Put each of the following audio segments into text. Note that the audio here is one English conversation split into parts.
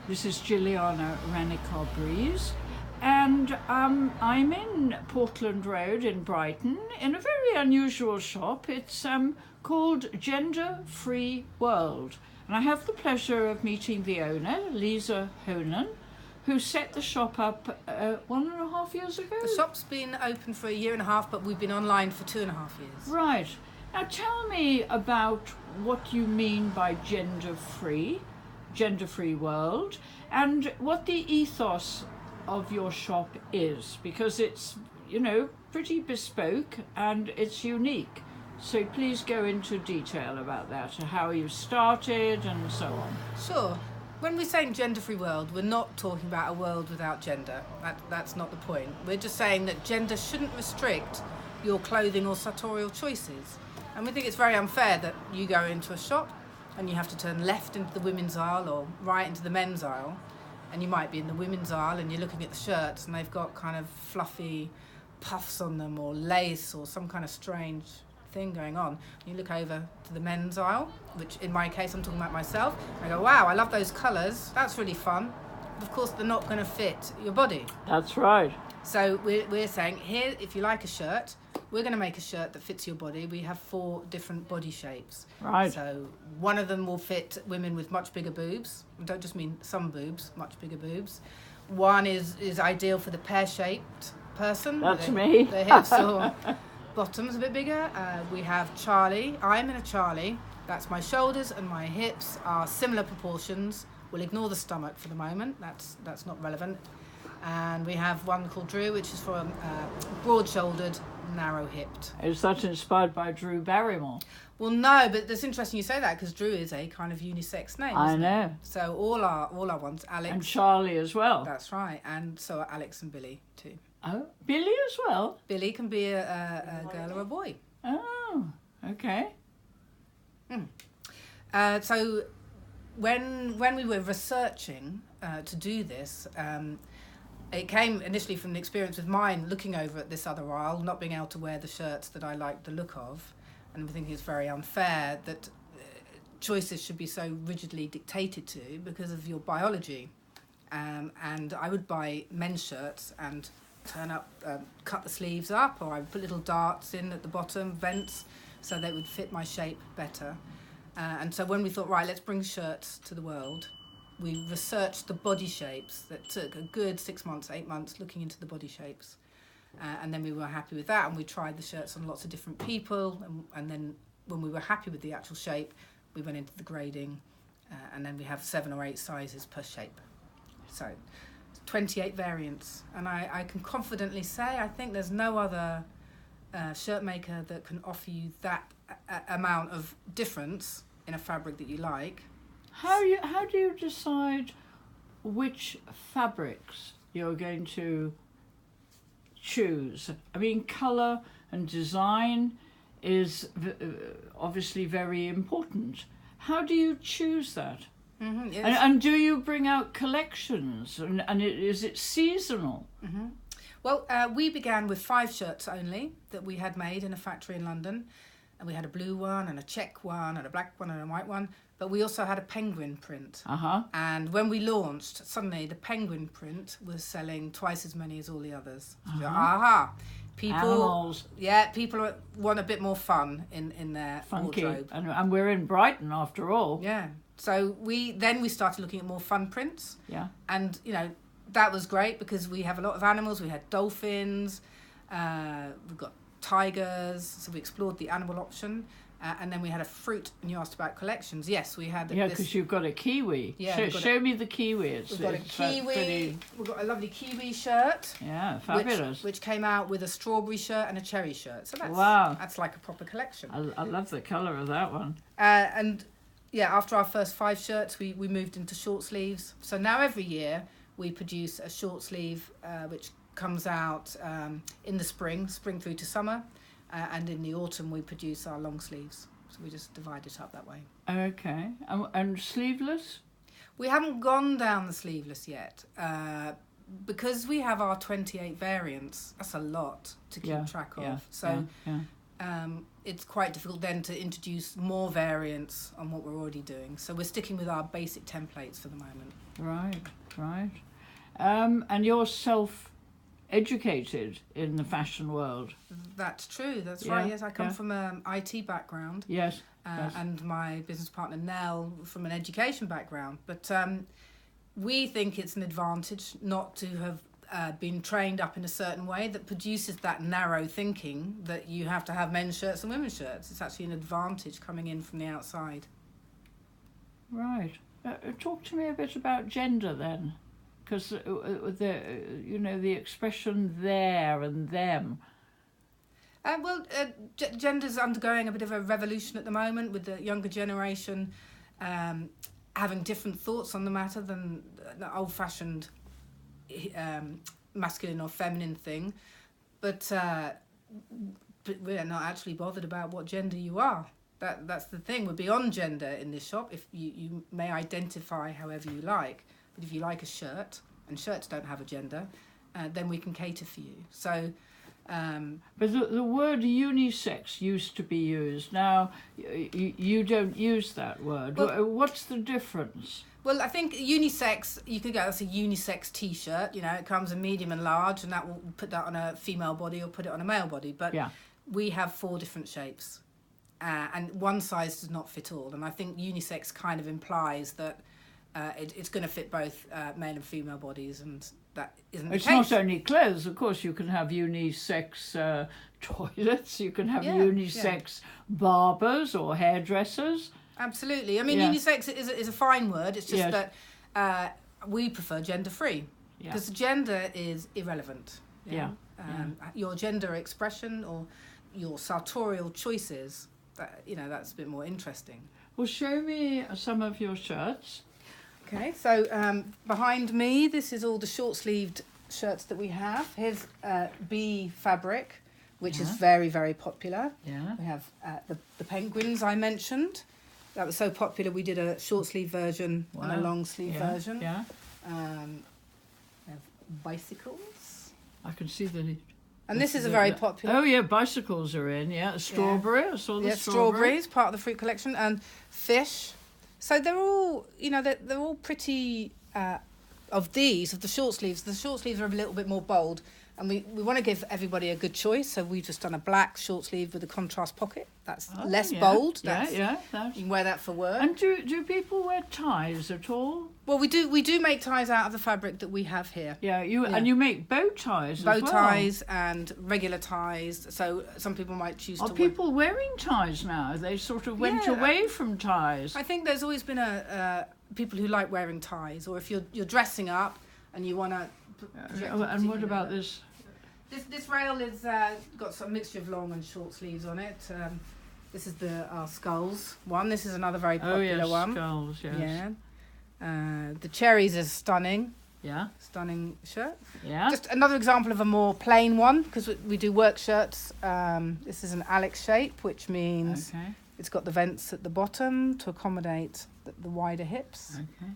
This is Jilliana Ranicar Breese, and I'm in Portland Road in Brighton in a very unusual shop. It's called Gender Free World, and I have the pleasure of meeting the owner, Lisa Honan, who set the shop up 1.5 years ago. The shop's been open for 1.5 years, but we've been online for 2.5 years. Right. Now tell me about what you mean by gender free world, and what the ethos of your shop is, because it's, pretty bespoke and it's unique. So please go into detail about that, how you started and so on. Sure. When we're saying gender-free world, we're not talking about a world without gender. That's not the point. We're just saying that gender shouldn't restrict your clothing or sartorial choices. And we think it's very unfair that you go into a shop and you have to turn left into the women's aisle or right into the men's aisle, and you might be in the women's aisle and you're looking at the shirts and they've got kind of fluffy puffs on them or lace or some kind of strange thing going on. You look over to the men's aisle, which in my case I'm talking about myself, I go, wow, I love those colours, that's really fun. But of course they're not going to fit your body. That's right. So we're saying here, if you like a shirt, we're going to make a shirt that fits your body. We have 4 different body shapes. Right. So one of them will fit women with much bigger boobs. I don't just mean some boobs, much bigger boobs. One is ideal for the pear-shaped person. That's me. The hips or bottoms a bit bigger. We have Charlie. I'm in a Charlie. That's my shoulders and my hips are similar proportions. We'll ignore the stomach for the moment. That's not relevant. And we have one called Drew, which is for broad-shouldered, narrow-hipped. Is that inspired by Drew Barrymore? Well, no, but it's interesting you say that, because Drew is a kind of unisex name. I know. So all our ones, Alex And Charlie as well. That's right, and so are Alex and Billy too. Oh, Billy as well? Billy can be a girl or a boy. Oh, okay. So when we were researching to do this, it came initially from the experience with mine looking over at this other aisle, not being able to wear the shirts that I like the look of, and we think it's very unfair that choices should be so rigidly dictated to because of your biology. And I would buy men's shirts and cut the sleeves up, or I would put little darts in at the bottom, vents, so they would fit my shape better. And so when we thought, right, let's bring shirts to the world, we researched the body shapes. That took a good 6 months, 8 months looking into the body shapes. And then we were happy with that, and we tried the shirts on lots of different people. And then when we were happy with the actual shape, we went into the grading. And then we have 7 or 8 sizes per shape. So 28 variants. And I can confidently say, I think there's no other shirt maker that can offer you that amount of difference in a fabric that you like. How do you decide which fabrics you're going to choose? I mean, colour and design is obviously very important. How do you choose that? Mm-hmm, and do you bring out collections? And is it seasonal? Mm-hmm. Well, we began with 5 shirts only that we had made in a factory in London. And we had a blue one and a check one and a black one and a white one. But we also had a penguin print. Uh-huh. And when we launched, suddenly the penguin print was selling twice as many as all the others. So, Animals. Yeah, people want a bit more fun in their Funky. wardrobe. And we're in Brighton after all. Yeah. So we started looking at more fun prints. Yeah. And, that was great because we have a lot of animals. We had dolphins. We've got tigers, so we explored the animal option, and then we had a fruit. And you asked about collections. Yes, we had. Yeah, because you've got a kiwi. Yeah, show me the kiwi. We've got a kiwi. We've got a lovely kiwi shirt. Yeah, fabulous. Which came out with a strawberry shirt and a cherry shirt. So that's like a proper collection. I love the colour of that one. And yeah, after our first 5 shirts, we moved into short sleeves. So now every year we produce a short sleeve, which comes out in the spring through to summer, and in the autumn we produce our long sleeves. So we just divide it up that way. Okay. And sleeveless? We haven't gone down the sleeveless yet. Because we have our 28 variants, that's a lot to keep track of. So it's quite difficult then to introduce more variants on what we're already doing. So we're sticking with our basic templates for the moment. Right. And you're self-educated in the fashion world. That's true. That's right. Yes, I come from an IT background. Yes. And my business partner Nell from an education background. But we think it's an advantage not to have been trained up in a certain way that produces that narrow thinking that you have to have men's shirts and women's shirts. It's actually an advantage coming in from the outside. Right. Talk to me a bit about gender then, because the expression there and them. Gender's undergoing a bit of a revolution at the moment with the younger generation having different thoughts on the matter than the old-fashioned masculine or feminine thing, but we're not actually bothered about what gender you are. That's the thing. We're beyond gender in this shop. If you may identify however you like, but if you like a shirt, and shirts don't have a gender, then we can cater for you. So. But the word unisex used to be used. Now you don't use that word. Well, what's the difference? Well, I think unisex, you could go, that's a unisex t-shirt, it comes in medium and large, and that will put that on a female body or put it on a male body. But we have 4 different shapes, and one size does not fit all. And I think unisex kind of implies that it's going to fit both male and female bodies, and that isn't the case. It's not only clothes, of course. You can have unisex toilets, you can have unisex barbers or hairdressers. Absolutely. I mean, unisex is a fine word. It's just that we prefer gender-free, because gender is irrelevant. Your gender expression or your sartorial choices, that's a bit more interesting. Well, show me some of your shirts. Okay, so behind me, this is all the short-sleeved shirts that we have. Here's bee fabric, which is very, very popular. Yeah. We have the penguins I mentioned. That was so popular, we did a short-sleeve version and a long-sleeve version. Yeah. We have bicycles. I can see the... And this is a very popular... Oh, yeah, bicycles are in, Strawberry, I saw the strawberries, part of the fruit collection, and fish. So they're all, they're all pretty, of the short sleeves. The short sleeves are a little bit more bold, and we want to give everybody a good choice. So we've just done a black short sleeve with a contrast pocket. That's less bold. You can wear that for work. And do people wear ties at all? Well, we do make ties out of the fabric that we have here. And you make bow ties as well. Bow ties and regular ties. So some people might choose to. Are people wearing ties now? They sort of went away from ties. I think there's always been people who like wearing ties, or if you're dressing up and you want to. And what about this? This rail is got some mixture of long and short sleeves on it. This is our skulls one. This is another very popular one. Skulls, yes. Yeah. The cherries is stunning. Yeah. Stunning shirt. Yeah. Just another example of a more plain one, because we do work shirts. This is an Alex shape, which means it's got the vents at the bottom to accommodate the wider hips. Okay.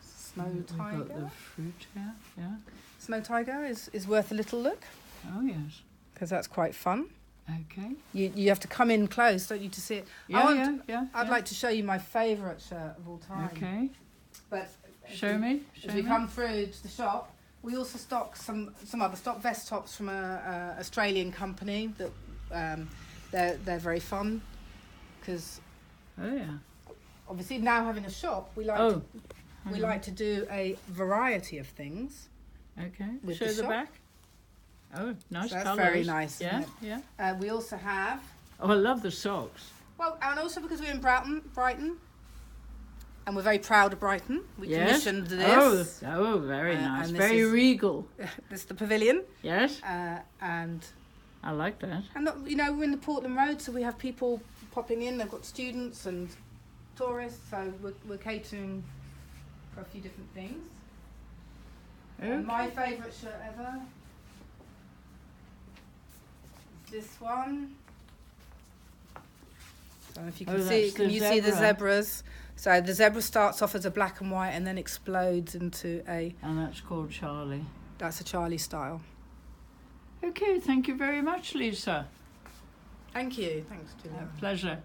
Snow tiger. We've got the fruit here. Yeah. Snow tiger is worth a little look. Oh yes. Because that's quite fun. Okay. You have to come in close, don't you, to see it? I'd like to show you my favourite shirt of all time. Okay. But show me. As we come through to the shop, we also stock some other stock vest tops from a Australian company that they're very fun, because obviously now having a shop, we like to do a variety of things. Okay. Show the back. Oh, nice so that's colours. Very nice. Yeah, yeah. We also have. Oh, I love the socks. Well, and also because we're in Brighton, and we're very proud of Brighton. We commissioned this. Oh, very nice. Very regal. This is the pavilion. Yes. And I like that. And we're in the Portland Road, so we have people popping in. They've got students and tourists, so we're catering for a few different things. Okay. My favourite shirt ever. This one. So if you can see the zebras? So the zebra starts off as a black and white and then explodes into a... And that's called Charlie. That's a Charlie style. Okay, thank you very much, Lisa. Thank you. Thanks, Julia. Pleasure.